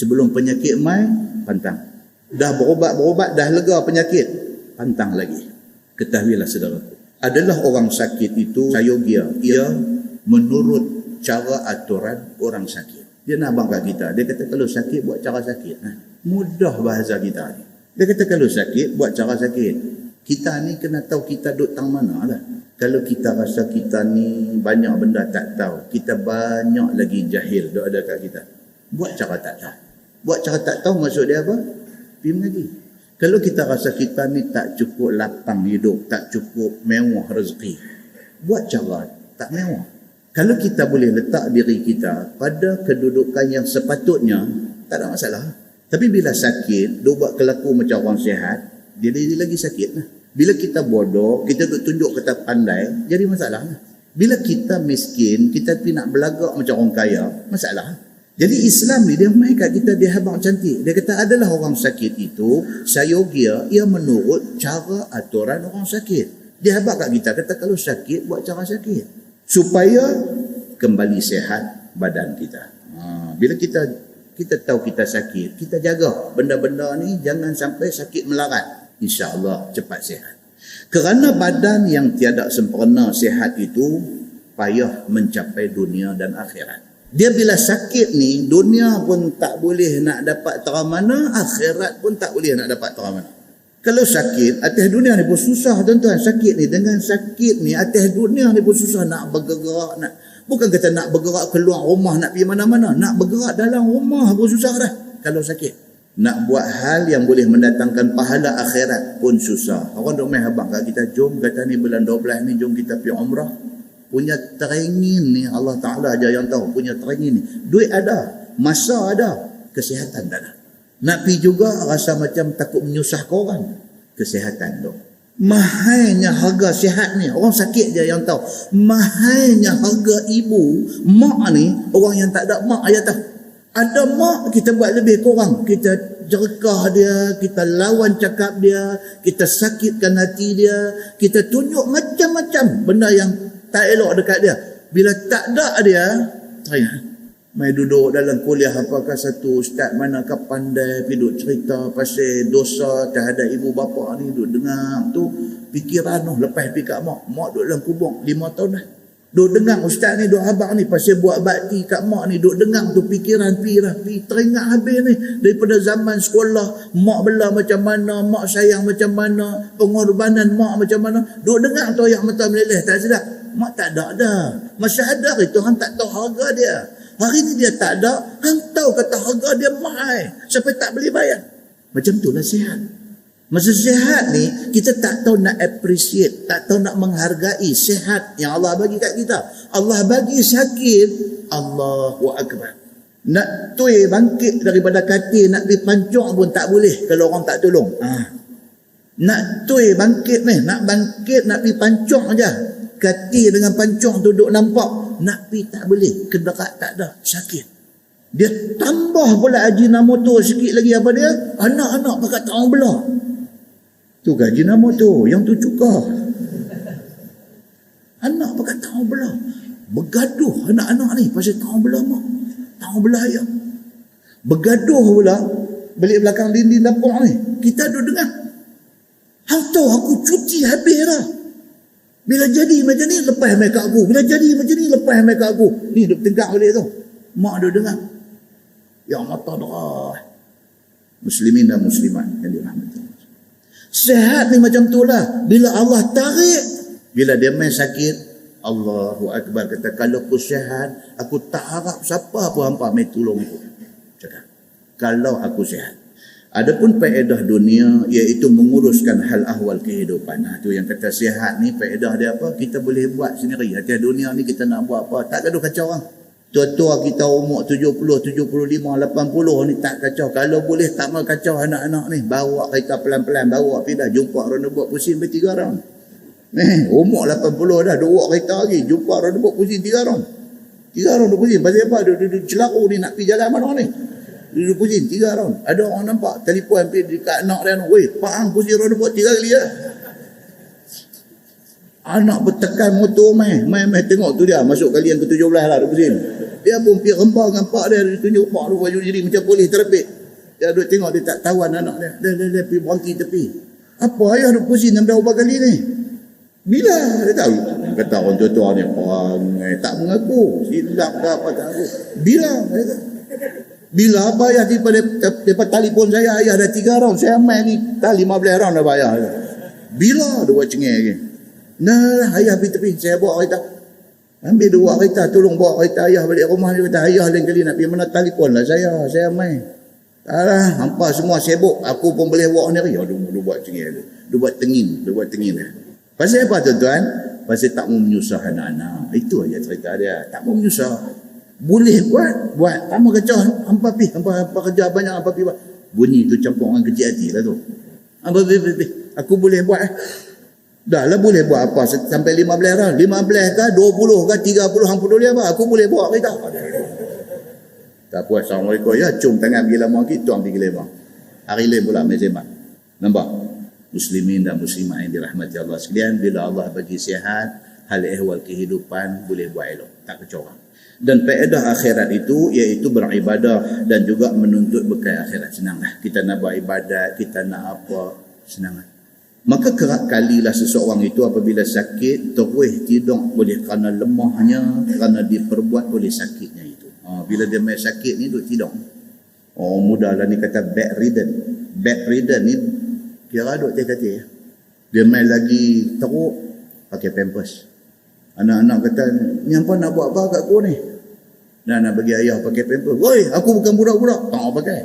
Sebelum penyakit mai, pantang. Dah berubat, dah lega penyakit, pantang lagi. Ketahuilah saudaraku, adalah orang sakit itu sayogia, ia menurut cara aturan orang sakit. Dia nak abang kat kita, dia kata kalau sakit buat cara sakit. Mudah bahasa kita ni. Dia kata kalau sakit buat cara sakit. Kita ni kena tahu kita duduk tang mana lah. Kalau kita rasa kita ni banyak benda tak tahu, kita banyak lagi jahil duk ada kat kita. Buat cara tak tahu. Buat cara tak tahu maksud dia apa? Pergi mengaji. Kalau kita rasa kita ni tak cukup lapang hidup, tak cukup mewah rezeki, buat cara tak mewah. Kalau kita boleh letak diri kita pada kedudukan yang sepatutnya, tak ada masalah. Tapi bila sakit, dia buat kelaku macam orang sihat, dia lagi sakit lah. Bila kita bodoh, kita tunjuk kita pandai, jadi masalah lah. Bila kita miskin, kita nak belagak macam orang kaya, masalah. Jadi Islam ni dia main kat kita, dia habang cantik. Dia kata adalah orang sakit itu sayogia, ia menurut cara aturan orang sakit. Dia habang kat kita, kata kalau sakit buat cara sakit supaya kembali sehat badan kita. Bila kita tahu kita sakit, kita jaga benda-benda ni jangan sampai sakit melarat. InsyaAllah cepat sihat. Kerana badan yang tiada sempurna sihat itu payah mencapai dunia dan akhirat. Dia bila sakit ni, dunia pun tak boleh nak dapat terang mana, akhirat pun tak boleh nak dapat terang mana. Kalau sakit, atas dunia ni pun susah tuan-tuan. Sakit ni, dengan sakit ni, atas dunia ni pun susah nak bergerak. Bukan kata nak bergerak keluar rumah, nak pergi mana-mana. Nak bergerak dalam rumah pun susah dah kalau sakit. Nak buat hal yang boleh mendatangkan pahala akhirat pun susah. Orang duk main habang kat kita, jom kata ni bulan 12 ni, jom kita pergi umrah. Punya teringin ni Allah Ta'ala aja yang tahu. Punya teringin ni duit ada, masa ada, kesihatan tak ada. Nak pergi juga rasa macam takut menyusahkan orang, kesihatan tu. Mahalnya harga sihat ni, orang sakit je yang tahu. Mahalnya harga ibu, mak ni, orang yang tak ada mak aja tahu. Ada mak, kita buat lebih kurang, kita jerkah dia, kita lawan cakap dia, kita sakitkan hati dia, kita tunjuk macam-macam benda yang tak elok dekat dia. Bila tak ada dia, mai duduk dalam kuliah apakah satu ustaz manakah pandai duduk cerita pasal dosa terhadap ibu bapa ni, duduk dengar tu fikiran noh lepas pergi kat mak duduk dalam kubur 5 tahun dah. Duduk dengar ustaz ni, duduk abang ni pasal buat bakti kat mak ni, duduk dengar tu fikiran pergi teringat habis ni daripada zaman sekolah, mak bela macam mana, mak sayang macam mana, pengorbanan mak macam mana. Duduk dengar tu yang mata meleleh tak sedap. Mak tak ada dah. Masa ada itu hang tak tahu harga dia. Hari ni dia tak ada, hang tahu kata harga dia mahal sampai tak boleh bayar. Macam itulah sihat. Masa sihat ni kita tak tahu nak appreciate, tak tahu nak menghargai sihat yang Allah bagi kat kita. Allah bagi sakit, Allahu Akbar. Nak tui bangkit daripada katil, nak pergi pancung pun tak boleh kalau orang tak tolong. Nak tui bangkit ni, nak bangkit nak pergi pancung aja. Katil dengan pancung tu duduk nampak, nak pergi tak boleh, kenderaan tak ada, sakit. Dia tambah pula ajinomoto sikit lagi apa dia? Anak-anak pakai tahu belah. Tu gaji nama tu, yang tu cuka. Anak pakai tahu belah. Bergaduh anak-anak ni pasal tahu belah mak, tahu belah ayah. Bergaduh pula balik belakang dinding dapur ni. Kita duduk dengar. Hang tahu aku cuti habis dah. Bila jadi macam ni lepas mai kat aku. Bila jadi macam ni lepas mai kat aku. Ni duduk tegak balik tu. Mak duduk dengar. Yang mata darah. Muslimin dan muslimat yang dirahmati. Sehat ni macam tu lah. Bila Allah tarik, bila dia main sakit, Allahu Akbar kata, kalau aku sihat, aku tak harap siapa pun hampa mai tolong aku. Cakap, kalau aku sihat. Adapun faedah dunia, iaitu menguruskan hal ahwal kehidupan. Tu yang kata sihat ni, faedah dia apa? Kita boleh buat sendiri. Hati dunia ni kita nak buat apa? Tak gaduh kacau orang. Tua-tua kita umur 70, 75, 80 ni tak kacau. Kalau boleh tak mau kacau anak-anak ni. Bawa kereta pelan-pelan, bawa pindah. Jumpa roundabout pusing sampai 3 round. Umur 80 dah, bawa kereta lagi. Jumpa roundabout pusing 3 round. 3 round dia pusing. Pasal apa? Dia celaru ni nak pergi jalan mana ni. Dia pusing 3 round. Ada orang nampak telefon pergi dekat anak dia. Weh, Pak Ang pusing roundabout 3 kali ya. Anak bertekan motor main tengok tu dia. Masuk kali yang ke-17 lah dia pusing. Dia pun pergi rembang dengan pak dia tunjuk pak tu baju diri macam polis terlebih. Dia duduk tengok dia tak tawan anak dia. Dia pergi berhenti tepi. Apa ayah duduk pusing 6 berapa kali ni? Bila? Dia tahu. Kata orang tua ni tak mengaku. Silap ke apa tak aku. Bila? Bila apa ayah daripada telefon saya, ayah dah 3 round. Saya main ni dah 15 round dah bayar. Bila? Dia buat cengih lagi. Nah, ayah pergi tepi. Saya bawa kereta. Ambil 2 kereta. Tolong bawa kereta ayah balik rumah. Dia kata, ayah lain kali nak pergi mana telefon lah saya main. Alah, hampa semua sibuk. Aku pun boleh bawa sendiri. Dia buat cengih lagi. Dia buat tengin. Pasal apa tuan-tuan? Pasal tak mau menyusah anak-anak. Itu aja cerita dia. Tak mau menyusah. Boleh buat. Tak mau kacau. Hampa kerja banyak hampa pergi buat. Bunyi tu campur orang kecil hati lah tu. Aku boleh buat. Dah lah boleh buat apa sampai 15 lah. 15 ke 20 ke 30 hang peduli apa. Aku boleh buat kereta. Tak puas. Assalamualaikum. Ya, cum tangan pergi lama kita tuang pergi lembang. Hari lain pula main sembang. Nampak? Muslimin dan muslimat yang dirahmati Allah sekalian, bila Allah bagi sihat, hal ehwal kehidupan boleh buat elok, tak kecorang. Dan faedah akhirat itu iaitu beribadah dan juga menuntut bekal akhirat. Senanglah kita nak buat ibadat, kita nak apa, senanglah. Maka kerap kalilah seseorang itu apabila sakit terus tidur boleh kerana lemahnya, kerana diperbuat oleh sakitnya itu. Bila dia main sakit ni duduk tidur. Mudahlah ni kata bedridden ni kira duk teh-teh. Dia main lagi teruk pakai pampers. Anak-anak kata, ni apa nak buat apa kat aku ni? Nak bagi ayah pakai pampers. Woi, aku bukan budak-budak. Tak pakai.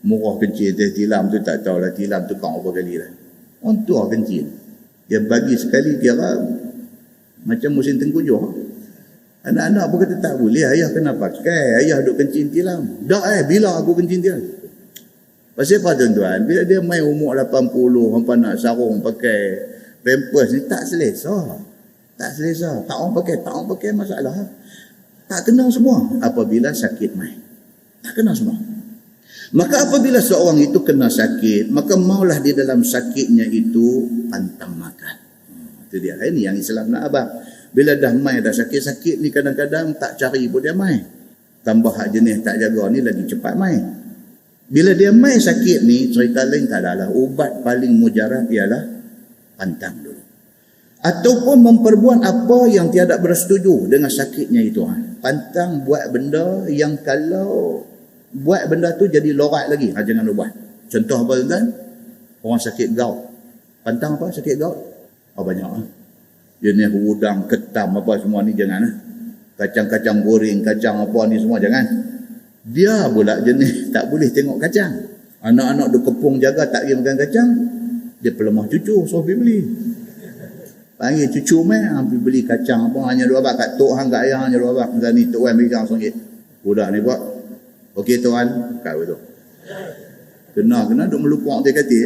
Murah kencing teh tilam tu tak tahulah tilam tu kau apa kali lah. Orang tua kencing. Dia bagi sekali kira macam musim tengkujuh. Anak-anak pun kata tak boleh, ayah kena pakai. Ayah duk kencing tilam. Dah bila aku kencing tilam? Pasal apa tuan-tuan? Bila dia main umur 80, hampa nak sarung pakai pampers ni tak selesa. Tak orang pakai masalah. Tak kena semua apabila sakit main. Tak kena semua. Maka apabila seorang itu kena sakit, maka maulah di dalam sakitnya itu pantang makan. Itu dia. Ini yang Islam nak abang. Bila dah main dah sakit-sakit ni kadang-kadang tak cari pun dia main. Tambah hak jenis tak jaga ni lagi cepat main. Bila dia main sakit ni, cerita lain tak adalah. Ubat paling mujarab ialah pantang dulu. Ataupun memperbuat apa yang tiada bersetuju dengan sakitnya itu. Pantang buat benda yang kalau buat benda tu jadi lorat lagi. Jangan lu buat. Contoh apa tuan? Orang sakit gout. Pantang apa sakit gout? Banyak. Jenis udang, ketam apa semua ni jangan. Kacang-kacang goreng, kacang apa ni semua jangan. Dia pula jenis tak boleh tengok kacang. Anak-anak duk kepung jaga tak pergi makan kacang. Dia pelemah cucu, so pergi beli. Panggil cucu pergi beli kacang apa hanya 2 baht. Kat tok hang kat ayah hanya 2 baht. Dan ni tok kan pegang RM1. Budak ni buat. Okey tuan, kat betul. Kena duk melupak dia kata.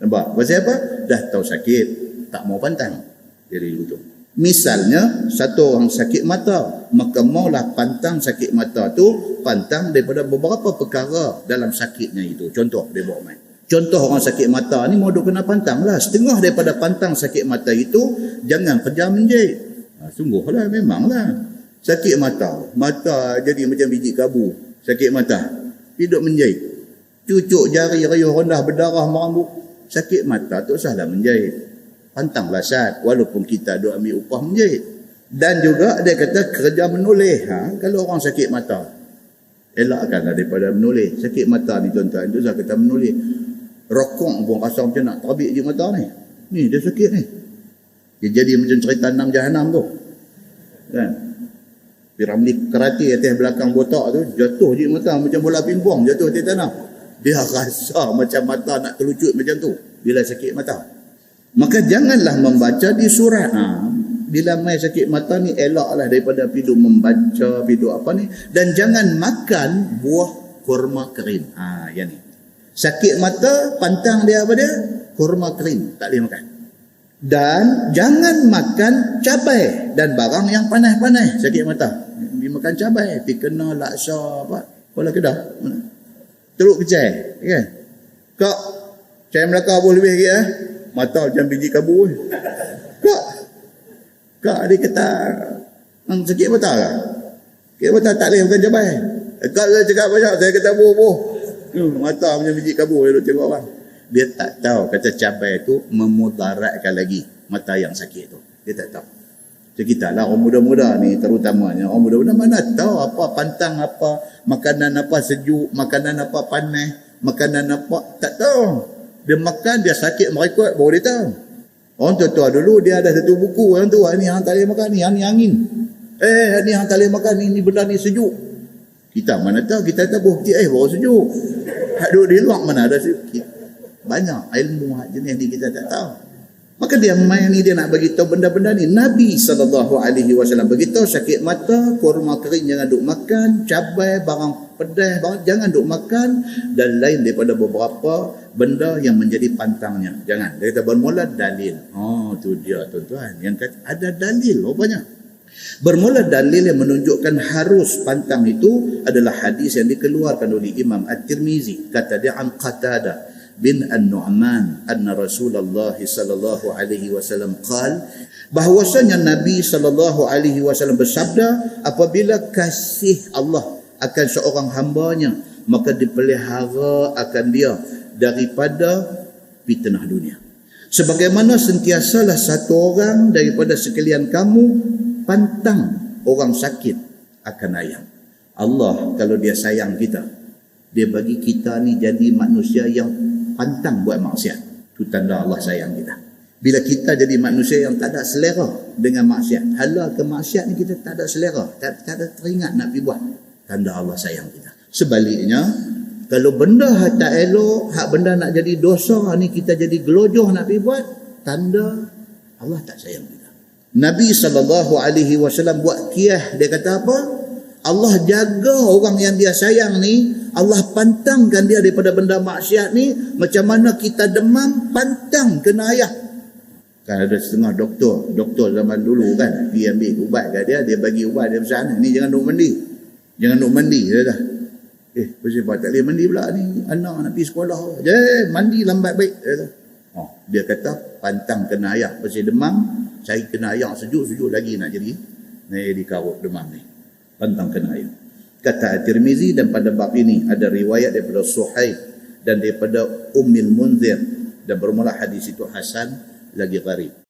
Nampak? Pasal apa? Dah tahu sakit, tak mau pantang. Jadi begitu. Misalnya satu orang sakit mata, maka maulah pantang sakit mata tu pantang daripada beberapa perkara dalam sakitnya itu. Contoh dia bawa main. Contoh orang sakit mata ni mau duk kena pantang lah. Setengah daripada pantang sakit mata itu jangan kerja menjahit. Sungguhlah memanglah. Sakit mata jadi macam biji kabu. Sakit mata hidup menjahit. Cucuk jari riuh rendah berdarah merambut. Sakit mata tu salah menjahit. Pantanglah Sat, walaupun kita duk ambil upah menjahit. Dan juga dia kata kerja menulis. Kalau orang sakit mata, elakkanlah daripada menulis. Sakit mata ni tuan-tuan, tu saya kata menulis. Rokok pun rasa macam nak terbit je mata ni. Ni dia sakit ni. Dia jadi macam cerita 6 jahanam tu. Kan? Piramli karate atas belakang botak tu jatuh je mata macam bola pingpong jatuh di tanah. Dia rasa macam mata nak terlucut macam tu bila sakit mata. Maka janganlah membaca di surat. Bila main sakit mata ni elaklah daripada pidu membaca, pidu apa ni. Dan jangan makan buah kurma kering. Yang ni. Sakit mata, pantang dia apa dia? Kurma kering. Tak boleh makan. Dan jangan makan cabai dan barang yang panas-panas. Sakit mata. Dia makan cabai. Pergi kena laksa apa. Kepala kedah. Teruk kecai. Kan? Kak, cai Melaka boleh lebih lagi mata macam biji kabu. Kak dia kata sakit mata lah. Kita betul tak boleh bukan cabai. Kau cakap banyak, saya kata buh. Mata punya biji kabur dia tengok orang. Dia tak tahu kata cabai tu memudaratkan lagi mata yang sakit tu. Dia tak tahu. Macam kita lah orang muda-muda ni terutamanya. Orang muda-muda mana tahu apa pantang apa, makanan apa sejuk, makanan apa panas, makanan apa, tak tahu. Dia makan, dia sakit merekod, baru dia tahu. Orang tua-tua dulu dia ada satu buku, orang tua ni hang tak boleh makan ni, hang ni angin. Ni hang tak boleh makan ni benda ni sejuk. Kita mana tahu, kita tahu baru sejuk. Hak duduk di luar mana ada sejuk. Banyak ilmu hak jenis ni kita tak tahu. Maka dia main ni, dia nak bagi tahu benda-benda ni. Nabi SAW bagi tahu sakit mata, kurma kering jangan duk makan, cabai, barang pedas, jangan duk makan, dan lain daripada beberapa benda yang menjadi pantangnya. Jangan. Dia kata bermula dalil. Oh, tu dia tuan-tuan. Yang kata ada dalil rupanya. Bermula dalil yang menunjukkan harus pantang itu adalah hadis yang dikeluarkan oleh Imam At-Tirmizi. Kata dia an Qatadah bin An-Nu'man anna Rasulullah sallallahu alaihi wasallam qala, bahwasanya Nabi sallallahu alaihi wasallam bersabda, apabila kasih Allah akan seorang hambanya, maka dipelihara akan dia daripada fitnah dunia. Sebagaimana sentiasalah satu orang daripada sekalian kamu pantang orang sakit akan ayam. Allah kalau dia sayang kita, dia bagi kita ni jadi manusia yang pantang buat maksiat. Itu tanda Allah sayang kita. Bila kita jadi manusia yang tak ada selera dengan maksiat, halal ke maksiat ni kita tak ada selera, tak ada teringat nak pergi buat, tanda Allah sayang kita. Sebaliknya, kalau benda hak tak elok, hak benda nak jadi dosa ni kita jadi gelojoh nak pergi buat, tanda Allah tak sayang kita. Nabi SAW buat qiyah, dia kata apa? Allah jaga orang yang dia sayang ni, Allah pantangkan dia daripada benda maksiat ni, macam mana kita demam pantang kena ayah. Kan ada setengah doktor zaman dulu kan, dia ambil ubat kat dia bagi ubat dia pesan, ni jangan duk mandi. Jangan duk mandi, dia dah. Pasal tak boleh mandi pula ni, anak nak pergi sekolah. Mandi lambat baik, dia dah. Dia kata pantang kena ayah pasal demam, cari kena ayah sejuk lagi nak jadi karut demam ni. Pantang kena ayah. Kata At-Tirmizi, dan pada bab ini ada riwayat daripada Suhaib dan daripada Ummul Munzir, dan bermula hadis itu hasan lagi gharib.